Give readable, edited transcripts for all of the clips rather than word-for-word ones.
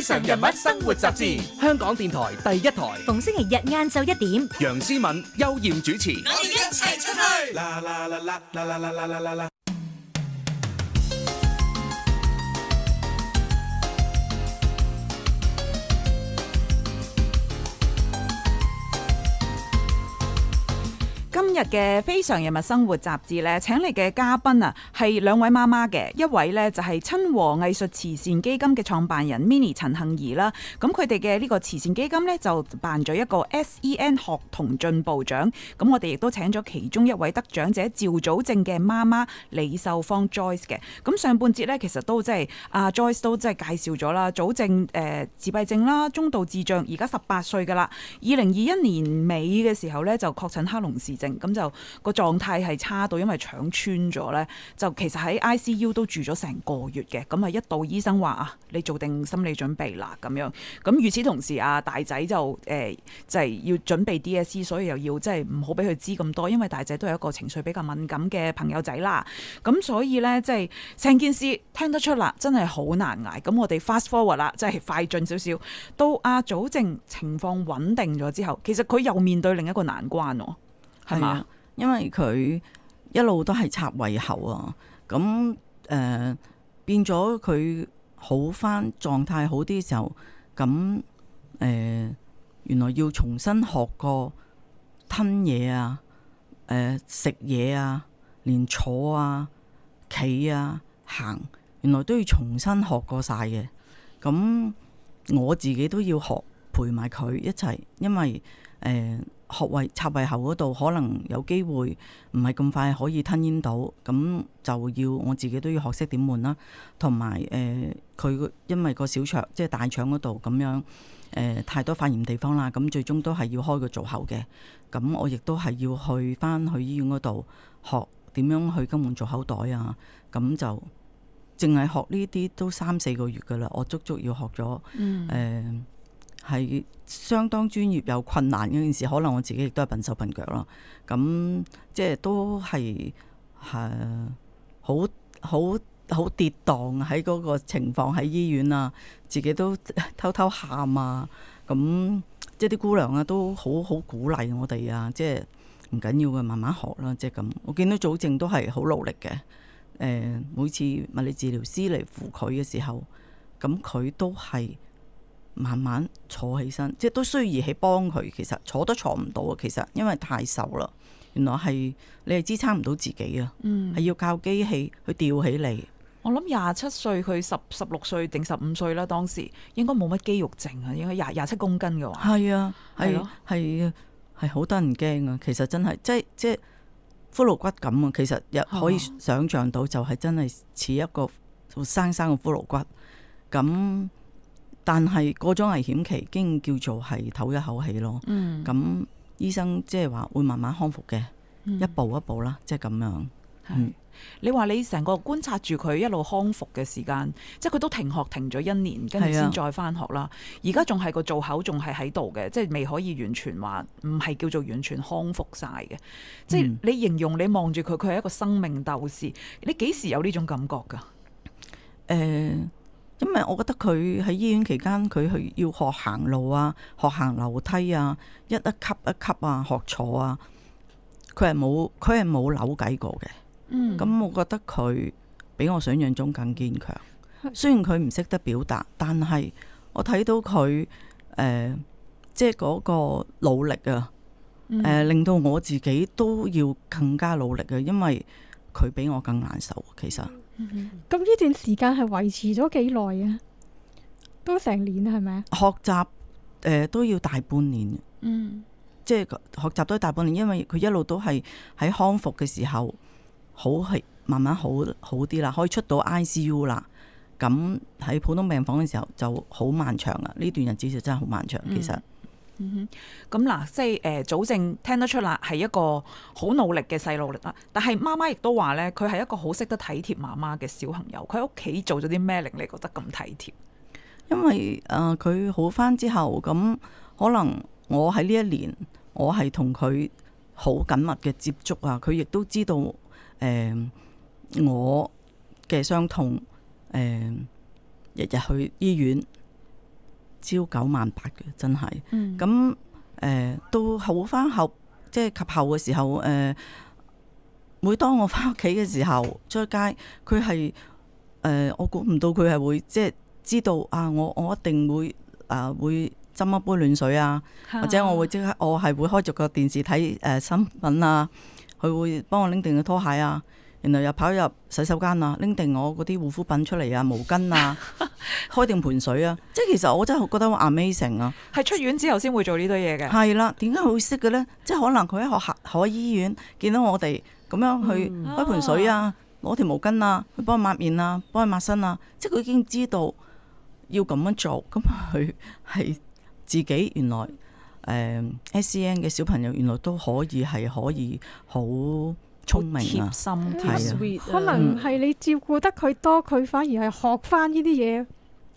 常人物生活雜誌，香港電台第一台，逢星期日晏晝1點，楊思敏、邱艷主持。我哋一齊出去。啦啦啦啦啦啦啦啦啦啦。今日嘅非常人物生活雜誌咧，請嚟嘅嘉賓啊，係兩位媽媽嘅，一位呢，就係親和藝術慈善基金嘅創辦人 Minnie 陳幸儀啦。咁佢哋嘅呢個慈善基金呢，就辦咗一個 SEN 學童進步獎。咁我哋亦都請咗其中一位得獎者趙祖正嘅媽媽李秀芳 Joyce 嘅。咁上半節呢，其實都即係阿 Joyce 都即係介紹咗啦，祖正自閉症啦，中度智障，而家18歲噶啦。2021年尾嘅時候呢，就確診克隆氏症。咁就個狀態係差到，因為腸穿咗咧，就其實喺 ICU 都住咗成個月嘅。咁啊，一度醫生話啊，你做定心理準備啦咁樣。咁與此同時，啊大仔就就係要準備 DSE， 所以又要即係唔好俾佢知咁多，因為大仔都係一個情緒比較敏感嘅朋友仔啦。咁所以咧，即係成件事聽得出啦，真係好難捱。咁我哋 fast forward 啦，即係快進少少，到阿祖正情況穩定咗之後，其實佢又面對另一個難關喎。係嘛？因為佢一路都係插胃喉啊，咁變咗佢好返狀態好啲嘅時候，咁原來要重新學過吞嘢啊，食嘢啊，連坐啊、企啊、行，原來都要重新學過晒嘅。咁我自己都要學陪埋佢一齊，因為學插胃喉嗰度可能有機會唔係咁快可以吞咽到，咁就要我自己都要學識點換啦。同埋佢因為個小腸即係大腸嗰度咁樣太多發炎地方啦，咁最終都係要開個造口嘅。咁我亦都係要翻去醫院嗰度學點樣去更換造口袋啊。咁就淨係學呢啲都3-4個月噶啦，我足足要學咗係相當專業又困難嗰件事，可能我自己亦都係笨手笨腳咯。咁即係都係好跌宕喺嗰個情況喺醫院啊，自己都偷偷喊啊。咁即係啲姑娘啊都好鼓勵我哋啊，即係唔緊要嘅，慢慢學啦。即係咁，我見到祖正都係好努力嘅。每次物理治療師嚟扶佢嘅時候，咁佢都係慢慢坐起身，即係都需要儀器幫佢。其實坐都坐唔到啊，其實因為太瘦啦。原來係你係支撐唔到自己啊，係要靠機器去吊起你。我諗27歲，佢16歲定15歲啦，當時應該冇乜肌肉症啊，應該27公斤嘅話。係啊，係好得人驚啊！其實真係即係骷髏骨咁啊！其實可以想像到就係真係似一個活生生嘅骷髏骨咁。但係過咗危險期，經叫做係唞一口氣咯。咁醫生即係話會慢慢康復嘅，一步一步啦，即係咁樣。你話你成個觀察住佢一路康復嘅時間，即係佢都停學停咗1年，跟住先再返學啦。而家仲係個造口仲係喺度嘅，即係未可以完全話唔係叫做完全康復晒嘅。即係你形容你望住佢，佢係一個生命鬥士。你幾時有呢種感覺㗎？因為我覺得佢喺醫院期間，佢去要學行路啊，學行樓梯啊，一級一級啊，學坐啊，佢係冇扭計過嘅。咁我覺得佢比我想象中更堅強。雖然佢唔識得表達，但係我睇到佢即係嗰個努力啊，令到我自己都要更加努力啊，因為佢比我更難受。其實。咁呢段時間係維持咗幾耐啊？都成年係咪啊？學習都要大半年。即係學習都大半年，因為佢一路都係喺康復嘅時候，係慢慢好啲啦，可以出到 ICU 啦。咁喺普通病房嘅時候就好漫長啊！呢段日子就真係好漫長，其實。咁嗱，即係祖正聽得出啦，係一個好努力嘅細路啦。但係媽媽亦都話咧，佢係一個好識得體貼媽媽嘅小朋友。佢喺屋企做咗啲咩令你覺得咁體貼？因為佢好返之後，咁可能我喺呢一年，我係同佢好緊密嘅接觸啊。佢亦都知道我嘅傷痛，日日去醫院。朝九晚八嘅，真係。嗯咁到好翻後，即係及後嘅時候，每當我翻屋企嘅時候出街，佢係我估唔到佢係會即係知道啊！我一定會會斟一杯暖水啊，或者我會即刻我係會開著個電視睇新聞啊，佢會幫我拎定個拖鞋啊。然後又跑入洗手間啊，拎定我嗰啲護膚品出嚟啊，毛巾啊，開定盆水啊，即係其實我真係覺得好 amazing 啊！係出院之後先會做呢堆嘢嘅。係啦，點解佢會識嘅咧？即係可能佢喺學校、喺醫院見到我哋咁樣去開盆水啊，攞條毛巾啊，去幫佢抹面啊，幫佢抹身啊，即係佢已經知道要咁樣做，咁佢係自己原來SEN 嘅小朋友原來都可以好聰明啊，貼心係啊，可能係你照顧得佢多，佢反而係學翻呢啲嘢。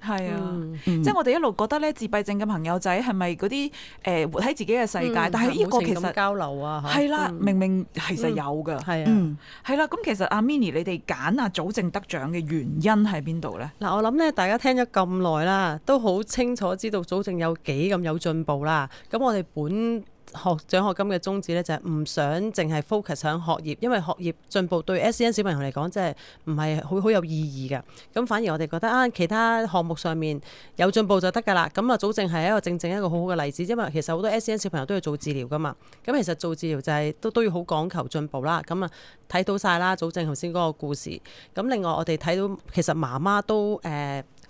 係啊，即係我哋一路覺得咧，自閉症嘅朋友仔係咪嗰啲活喺自己嘅世界？但係呢個其實交流啊，係啦，明明其實有㗎，係啊，係啦。咁其實阿 Minnie 你哋揀祖正得獎嘅原因喺邊度咧？嗱，我諗咧，大家聽咗咁耐啦，都好清楚知道祖正有幾咁有進步啦。咁我哋本獎學金嘅宗旨咧，就係唔想淨係 focus 喺學業，因為學業進步對 SEN 小朋友嚟講，即係唔係好有意義嘅。咁反而我哋覺得其他項目上面有進步就得㗎啦。咁祖正係一個正一個好好嘅例子，因為其實好多 SEN 小朋友都要做治療㗎嘛。咁其實做治療就係都要好講求進步啦。咁睇到晒啦，祖正頭先嗰個故事。咁另外我哋睇到其實媽媽都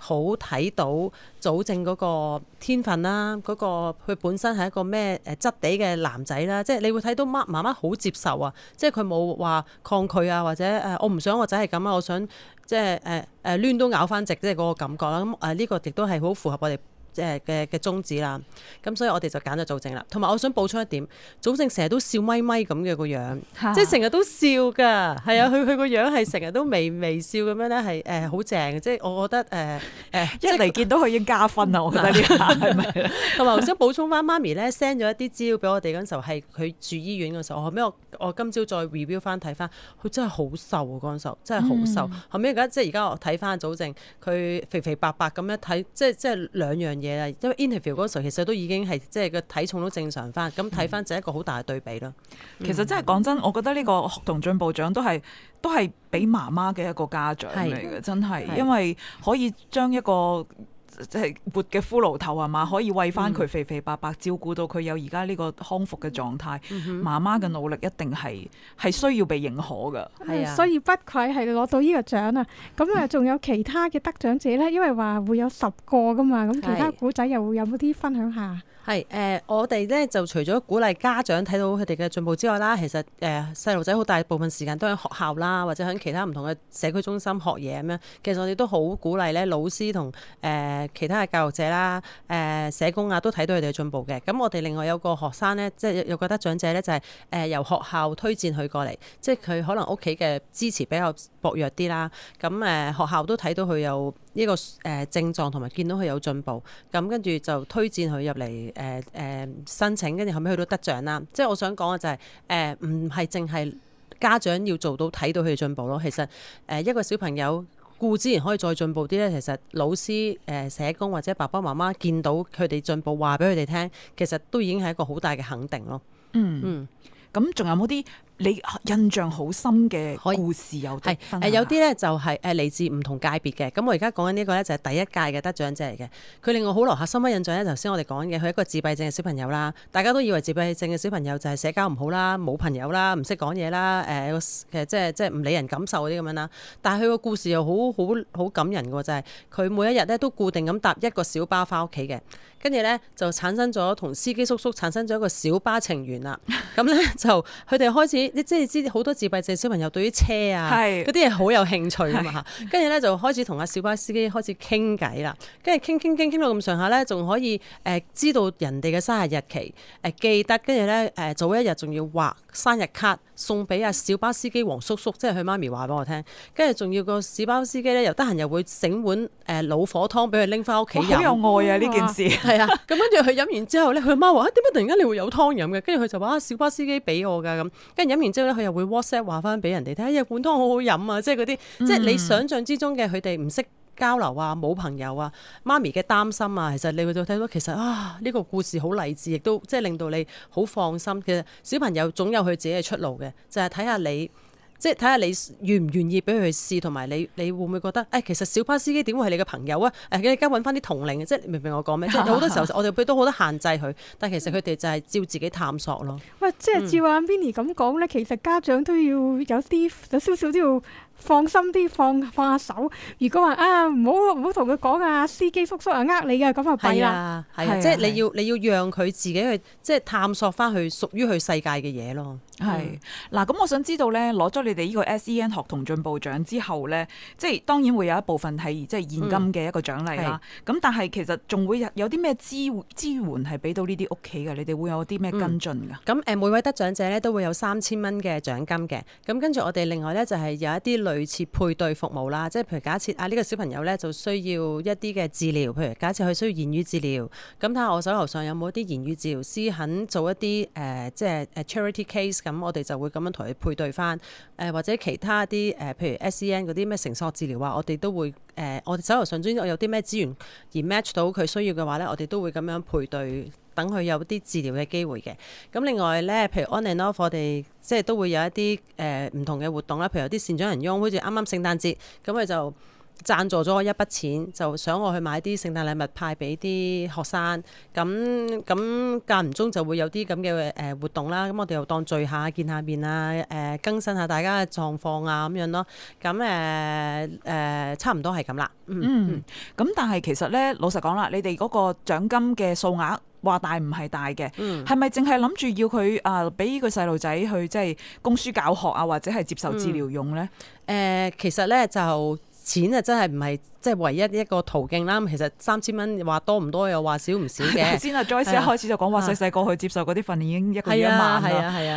好睇到祖正嗰個天分啦，嗰個佢本身係一個咩質地嘅男仔啦，即係你會睇到媽媽好接受啊，即係佢冇話抗拒啊，或者我唔想我仔係咁啊，我想即係攣都咬翻直，即係嗰個感覺啦。咁呢個亦都係好符合我哋嘅宗旨啦，咁所以我哋就揀咗祖正啦。同埋我想補充一點，祖正成日都笑咪咪咁嘅個樣，即係成日都笑㗎，係啊，佢個樣係成日都微笑咁樣咧，係好正嘅。即係我覺得一嚟見到佢已經加分啦，我覺得呢下係咪？同埋我想補充翻媽咪咧 send 咗一啲資料俾我哋嗰陣時候，係佢住醫院嘅時候，後尾我今朝再 review 翻睇翻，佢真係好瘦啊嗰陣時候，真係好瘦。後尾而家我睇翻祖正，佢肥肥白白咁樣睇，即係兩樣嘢啦。因為 interview 嗰時候其實都已經係即係個體重都正常翻，咁睇翻就係一個好大嘅對比啦。其實真係講真，我覺得呢個學童進步獎都係俾媽媽嘅一個嘉獎嚟嘅，真係，因為可以將一個即係活嘅骷髏頭係嘛，可以餵翻佢肥肥白白，照顧到佢有而家呢個康復嘅狀態。媽媽嘅努力一定係需要被認可㗎。係啊，所以不愧係攞到呢個獎啊！咁仲有其他嘅得獎者咧，因為話會有10個㗎嘛，咁其他古仔又會有冇啲分享下？係我哋咧就除咗鼓勵家長睇到佢哋嘅進步之外啦，其實細路仔好大部分時間都喺學校啦，或者喺其他唔同嘅社區中心學嘢咁樣。其實我哋都好鼓勵咧，老師同其他嘅教育者啦、社工啊，都睇到佢哋嘅進步嘅。咁我哋另外有個學生咧，即係有個得獎者咧，就係由學校推薦佢過嚟，即係佢可能屋企嘅支持比較薄弱啲啦。咁學校都睇到佢有呢個症狀，同埋見到佢有進步，咁跟住就推薦佢入嚟申請，跟住後尾去到得獎啦。即係我想講嘅就係唔係淨係家長要做到睇到佢嘅進步咯。其實一個小朋友固之然可以再進步啲咧，其實老師社工或者爸爸媽媽見到佢哋進步，話俾佢哋聽，其實都已經係一個好大嘅肯定咯。咁仲有冇啲你印象好深嘅故事有得分享？有啲咧就係嚟自唔同界別嘅。咁我而家講緊呢個咧就係第一屆嘅得獎者嚟嘅。佢令我好留下深刻印象咧，頭先我哋講嘅，佢係一個自閉症嘅小朋友啦。大家都以為自閉症嘅小朋友就係社交唔好啦、冇朋友啦、唔識講嘢啦、其實即係唔理人感受嗰啲咁樣啦。但係佢個故事又好感人嘅，就係佢每一日咧都固定咁搭一個小巴翻屋企嘅。跟住咧就產生咗同司機叔叔產生咗一個小巴情緣啦。咁咧就佢哋開始，即係知好多自閉症小朋友對於車啊嗰啲嘢好有興趣啊嘛嚇。跟住咧就開始同阿小巴司機開始傾偈啦。跟住傾到咁上下咧，仲可以知道人哋嘅生日日期，記得，跟住咧早一日仲要畫生日卡送俾阿小巴司機黃叔叔，即係佢媽咪話俾我聽。跟住仲要個小巴司機咧又得閒又會整碗老火湯俾佢拎翻屋企飲。好有愛啊呢件事。係啊，咁跟住佢飲完之後咧，佢阿媽話：點解突然間你會有湯飲嘅？跟住佢就話：小巴司機俾我㗎咁。跟住飲完之後咧，佢又會 WhatsApp 話翻俾人哋聽，碗湯好好飲啊！即係嗰啲，即係你想象之中嘅佢哋唔識交流啊，冇朋友啊，媽咪嘅擔心啊，其實你會就睇到其實呢個故事好勵志，亦都即係令到你好放心。其實小朋友總有佢自己嘅出路嘅，就係睇下你。即係睇下你願唔願意俾佢去試，同埋你會唔會覺得其實小巴司機點會係你嘅朋友啊？你而家揾翻啲同齡嘅，即係明唔明我講咩？即係好多時候我哋都好多限制佢，但係其實佢哋就係照自己探索咯。喂，即係照阿 Minnie 咁講咧，其實家長都要有少少都要放心啲，放下手。如果話唔好同佢講啊，司機叔叔呃你嘅，咁就弊啦。係啊，即係你要讓佢自己去即係探索翻去屬於佢世界嘅嘢咯。係嗱，咁我想知道咧，攞咗你哋呢個 SEN 學童進步獎之後咧，即係當然會有一部分係即係現金嘅一個獎勵啦。咁但係其實仲會有啲咩支援係俾到呢啲屋企嘅？你哋會有啲咩跟進㗎？咁每位得獎者咧都會有3000蚊嘅獎金嘅。咁跟住我哋另外咧就係有一啲類似配對服務啦，即係譬如假設呢個小朋友咧就需要一啲嘅治療，譬如假設佢需要言語治療，咁睇下我手頭上有冇一啲言語治療師肯做一啲即係charity case。咁我哋就會咁樣同佢配對翻，或者其他啲譬如 SEN 嗰啲咩繩索治療啊，我哋都會我哋手頭上有啲咩資源而 match 到佢需要嘅話咧，我哋都會咁樣配對，等佢有啲治療嘅機會嘅。咁另外咧，譬如 on and off，我哋即係都會有一啲唔同嘅活動啦，譬如有啲善長人翁，好似啱啱聖誕節，咁佢就贊助咗我一筆錢，就想我去買啲聖誕禮物派俾啲學生。咁間唔中就會有啲咁嘅活動啦。咁我哋又當聚下見下面啊，更新下大家嘅狀況啊咁樣咯。咁差唔多係咁啦。咁但係其實咧，老實講啦，你哋嗰個獎金嘅數額話大唔係大嘅，係咪淨係諗住要佢俾呢個細路仔去即係供書教學啊，或者係接受治療用咧？其實咧就錢啊，真係唔係即係唯一一個途徑啦。其實3000蚊話多唔多又話少唔少嘅。頭先Joyce 一開始就講話細個去接受嗰啲訓練已經一個月1萬啦。係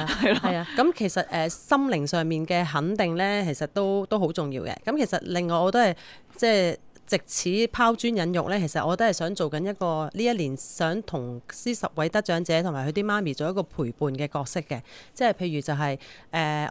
啊。咁其實心靈上面嘅肯定咧，其實都好重要嘅。咁其實另外我都係即係藉此拋磚引玉咧，其實我都係想做緊一個呢一年想同呢10位得獎者同埋佢啲媽咪做一個陪伴嘅角色嘅，即係譬如就係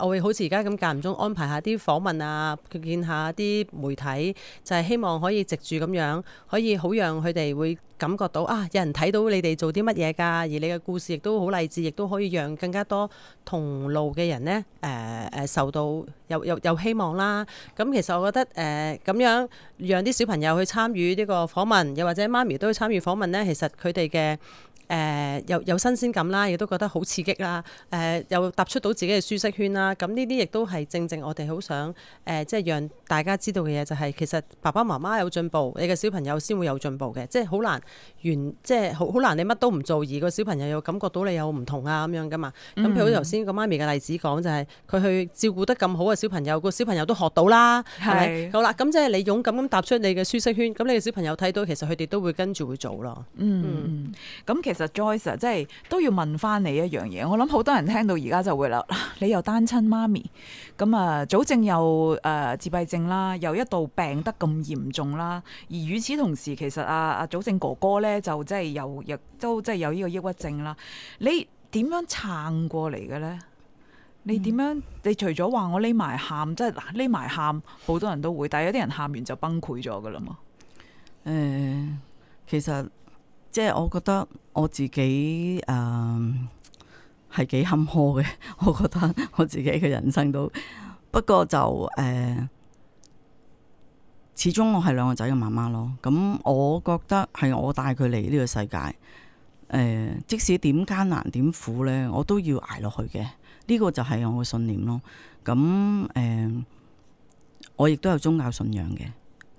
我會好似而家咁間唔中安排下啲訪問啊，見下啲媒體，就係希望可以藉住咁樣可以好讓佢哋會感覺到有人睇到你哋做啲乜嘢㗎，而你嘅故事亦都好勵志，亦都可以讓更加多同路嘅人呢受到有希望啦。咁其實我覺得咁樣讓啲小朋友去參與呢個訪問，又或者媽咪都去參與訪問呢，其實佢哋嘅有新鮮感啦，亦都覺得好刺激啦，又踏出到自己嘅舒適圈啦。咁呢啲亦都係正我哋好想即係讓大家知道嘅嘢，就係其實爸爸媽媽有進步，你嘅小朋友先會有進步嘅，即係好難即係好難你乜都唔做，而個小朋友又感覺到你有唔同啊咁樣噶嘛。咁譬如頭先個媽咪嘅例子講，就係佢去照顧得咁好嘅小朋友，個小朋友都學到啦，係咪？好啦，咁即係你勇敢咁踏出你嘅舒適圈，咁你嘅小朋友睇到，其實佢哋都會跟住會做咯。咁其實 Joyce 即係都要問翻你一樣嘢，我諗好多人聽到而家就會啦，你又單親媽咪，咁早症又自閉症啦，又一度病得咁嚴重啦，而與此同時，其實早症哥哥咧就即係又都即係有呢個抑鬱症啦。你點樣撐過嚟嘅咧？你點樣？你除咗話我匿埋喊，即係匿埋喊，好多人都會，但係有啲人喊完就崩潰咗噶啦嘛。其實即係我覺得我自己係幾坎坷嘅，我覺得我自己嘅人生都，不過就始終我係2個仔嘅媽媽咯。咁我覺得係我帶佢嚟呢個世界，即使點艱難點苦呢，我都要捱落去嘅。呢個就係我嘅信念咯。咁我亦都有宗教信仰嘅。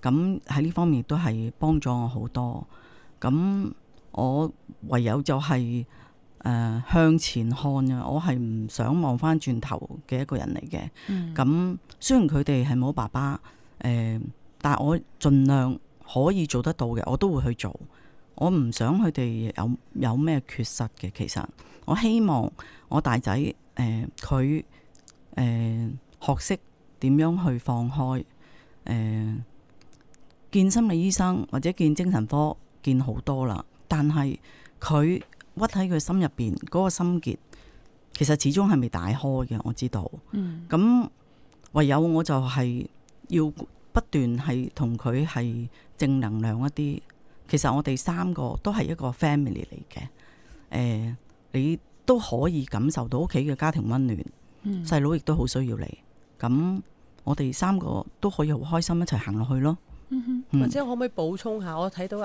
咁喺呢方面亦都係幫咗我好多。咁我唯有就係向前看啊！我係唔想望翻轉頭嘅一個人嚟嘅。咁雖然佢哋係冇爸爸，但係我盡量可以做得到嘅，我都會去做。我唔想佢哋有咩缺失嘅。其實我希望我大仔佢學識點樣去放開。見心理醫生或者見精神科見好多啦，但係佢屈喺佢心入邊嗰個心結，其實始終係未打開嘅。我知道，咁唯有我就係要不斷係同佢係正能量一啲。其實我哋3個都係一個 family 嚟嘅。你都可以感受到屋企嘅家庭溫暖，細佬亦都好需要你。咁我哋3個都可以好開心一齊行落去咯。或者可唔可以補充下？我睇到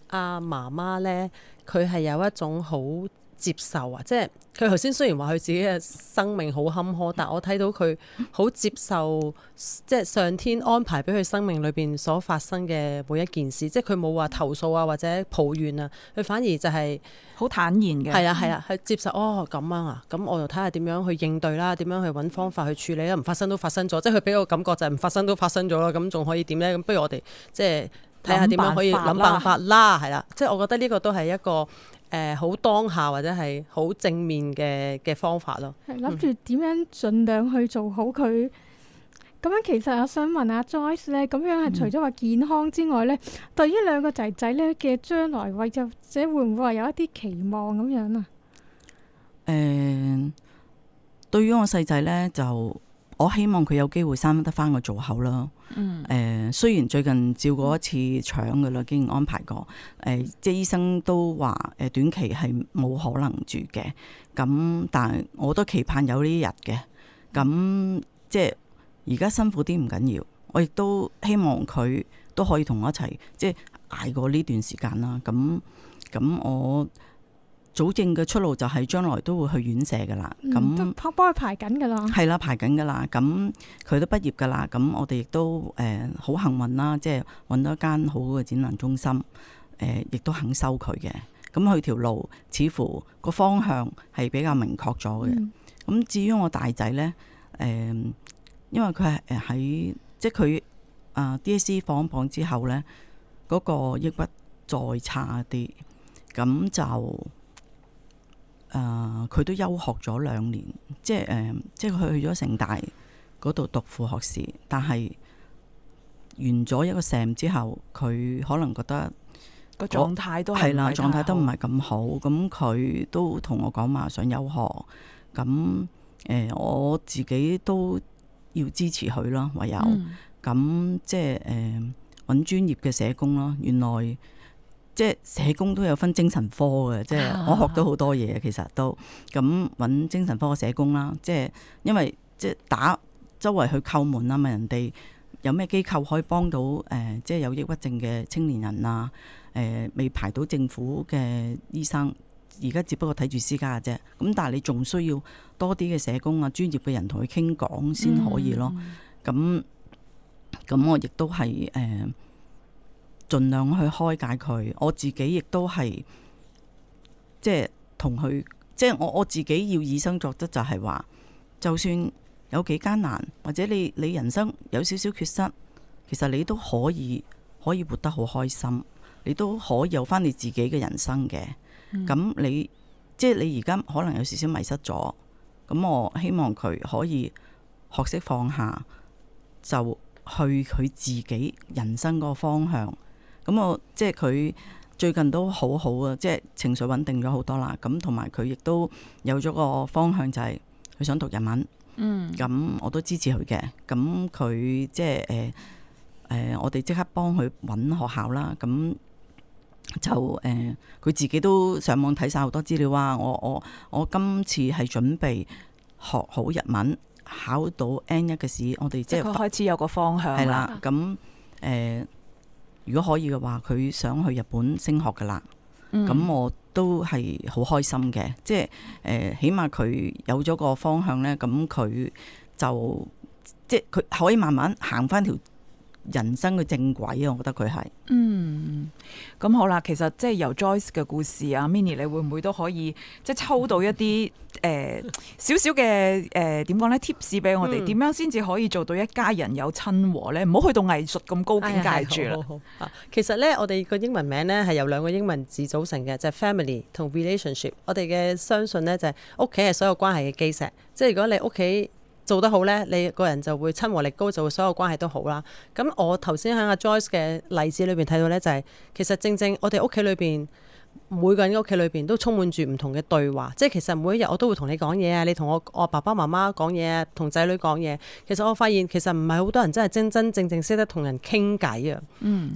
阿媽媽呢，佢係有一種好接受啊，即係佢頭先雖然話佢自己嘅生命好坎坷，但我睇到佢好接受，即係上天安排俾佢生命裏邊所發生嘅每一件事，即係佢冇話投訴啊或者抱怨啊，佢反而就係好坦然嘅。係啊，係接受咁樣啊，咁我就睇下點樣去應對啦，點樣去揾方法去處理啦，唔發生都發生咗，即係佢俾我感覺就係唔發生都發生咗啦，咁仲可以點呢？咁不如我哋即係睇下點樣可以諗辦法啦，係啦，即係我覺得呢個都係一個好當下或者係好正面嘅方法咯。係諗住點樣盡量去做好佢。咁樣其實我想問阿 Joyce 咧，咁樣係除咗話健康之外咧，對於2個仔仔咧嘅將來或者會唔會話有一啲期望咁樣啊？對於我細仔咧，就我希望佢有機會生得翻個造口啦。雖然最近照過一次腸噶啦，經安排過，即係醫生都話短期係冇可能住嘅。咁但係我都期盼有呢一日嘅。咁即係而家辛苦啲唔緊要，我亦都希望佢都可以同我一齊即係捱過呢段時間啦。咁我早正嘅出路就係將來都會去院舍噶啦，咁都幫佢排緊噶啦，係啦，排緊噶啦，咁佢都畢業噶啦，咁我哋亦都好幸運啦，即係揾到一間好嘅展能中心，亦都肯收佢嘅，咁佢條路似乎個方向係比較明確咗嘅。咁至於我大仔呢，因為佢係喺即係佢DSE 放榜之後呢，嗰個抑鬱再差啲，咁就佢都休學咗2年，即係佢去咗城大嗰度讀副學士，但係完咗一個 Sem 之後，佢可能覺得個狀態都係啦，狀態都唔係咁好，咁佢都同我講話想休學，咁我自己都要支持佢咯，唯有咁即係揾專業嘅社工咯。原來即係社工都有分精神科嘅，即係我學到好多嘢，其實都咁揾精神科嘅社工啦。即係因為即係打周圍去叩門啊，問人哋有咩機構可以幫到即係有抑鬱症嘅青年人啊，未排到政府嘅醫生，而家只不過睇住私家嘅啫。咁但係你仲需要多啲嘅社工啊，專業嘅人同佢傾講先可以咯。咁我亦都係盡量去開解佢，我自己亦都係即係同佢，即係我自己要以身作則，就係話，就算有幾艱難，或者你人生有少少缺失，其實你都可以活得好開心，你都可以有翻你自己嘅人生嘅。咁你即係你而家可能有少少迷失咗，咁我希望佢可以學識放下，就去佢自己人生嗰個方向。咁我即係佢最近都好好啊，即係情緒穩定咗好多啦。咁同埋佢亦都有咗個方向，就係佢想讀日文。咁我都支持佢嘅。咁佢即係我哋即刻幫佢揾學校啦。咁就佢自己都上網睇晒好多資料啊。我今次係準備學好日文，考到 N1 嘅試，我哋即係開始有個方向係啦。咁如果可以嘅話，佢想去日本升學噶啦。咁我都係好開心嘅，即係起碼佢有咗個方向呢。咁佢就即係佢可以慢慢行翻條人生嘅正軌啊！我覺得佢係咁好啦。其實即係由 Joyce 嘅故事啊 ，Minnie 你會唔會都可以即係抽到一啲少少嘅點講呢 tips 俾我哋，點樣先至可以做到一家人有親和呢？唔好去到藝術咁高境界住啦。其實呢，我哋個英文名呢係由2個英文字組成嘅，就係 family 同 relationship。我哋嘅相信呢，就係屋企係所有關係嘅基石，即係如果你屋企做得好呢，你個人就會親和力高，就會所有關係都好啦。咁我頭先喺阿 Joyce 嘅例子裏邊睇到呢，就係其實正正我哋屋企裏邊每個人嘅屋企裏邊都充滿住唔同嘅對話，即係其實每一日我都會同你講嘢啊，你同我爸爸媽媽講嘢啊，同仔女講嘢。其實我發現其實唔係好多人真係真正正識得同人傾偈啊。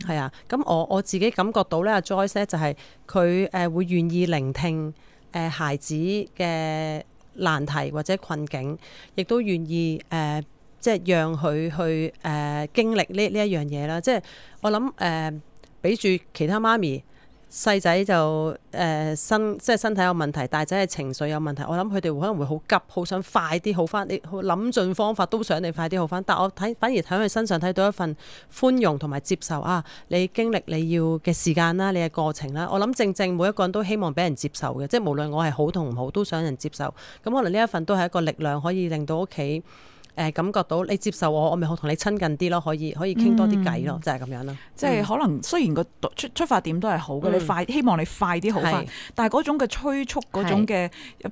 係啊。咁我自己感覺到咧，阿 Joyce 咧就係佢會願意聆聽孩子嘅難題或者困境，亦都願意即係讓佢去經歷呢一樣嘢啦。即係我諗俾住其他媽咪細仔就即係身體有問題，大仔係情緒有問題。我諗佢哋可能會好急，好想快啲好翻，你諗盡方法都想你快啲好翻。但我反而喺佢身上睇到一份寬容同埋接受啊！你經歷你要嘅時間啦，你嘅過程啦。我諗正每一個人都希望俾人接受嘅，即係無論我係好同唔好，都想人接受。咁可能呢一份都係一個力量，可以令到屋企感覺到你接受我咪好同你親近啲咯，可以傾多啲偈咯，就係咁樣咯。即係可能雖然個出發點都係好嘅，你希望你快啲好翻，但係嗰種嘅催促嗰種嘅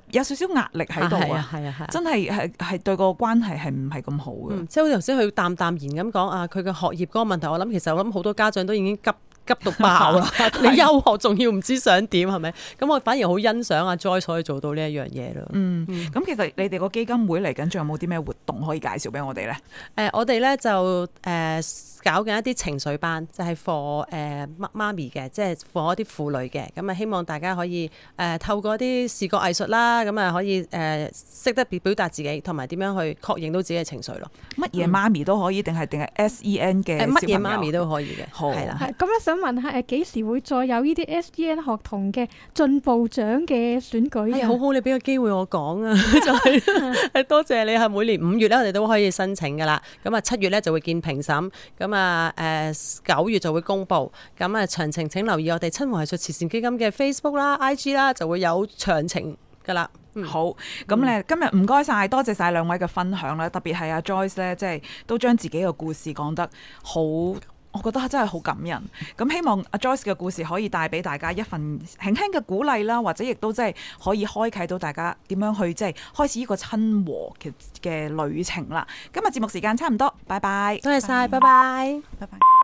有少少壓力喺度啊，真係對個關係係唔係咁好嘅。即係好似頭先佢淡然咁講啊，佢嘅學業嗰個問題，我諗好多家長都已經急到爆啦！你休學仲要唔知想點係咪？咁我反而好欣賞阿 Joyce 可以做到呢一樣嘢咯。咁其實你哋個基金會嚟緊仲有冇啲咩活動可以介紹俾我哋咧？我哋咧就搞緊一啲情緒班，就係 for 媽咪嘅，即係 for 一啲婦女嘅。咁啊，希望大家可以透過一啲視覺藝術啦，咁啊可以識得表達自己，同埋點樣去確認到自己嘅情緒咯。乜嘢媽咪都可以，定係SEN 嘅小朋友？乜嘢媽咪都可以嘅。好係啦。咁咧想問下幾時會再有呢啲 SEN 學童嘅進步獎嘅選舉？好好，你俾個機會我講啊！就係多謝你，係每年5月咧，我哋都可以申請噶啦。咁啊7月咧就會見評審。咁啊9月就會公布，咁啊詳情請留意我哋親和藝術慈善基金嘅 Facebook 啦、IG 啦，就會有詳情噶啦。好，咁咧今日唔該晒，多謝晒兩位嘅分享啦，特別係阿 Joyce 咧，即係都將自己嘅故事講得好。我覺得真係好感人，咁希望阿 Joyce 嘅故事可以帶俾大家一份輕輕嘅鼓勵啦，或者亦都即係可以開啟到大家點樣去即係開始呢個親和嘅旅程啦。今日節目時間差唔多，拜拜。多謝晒，拜拜。拜拜。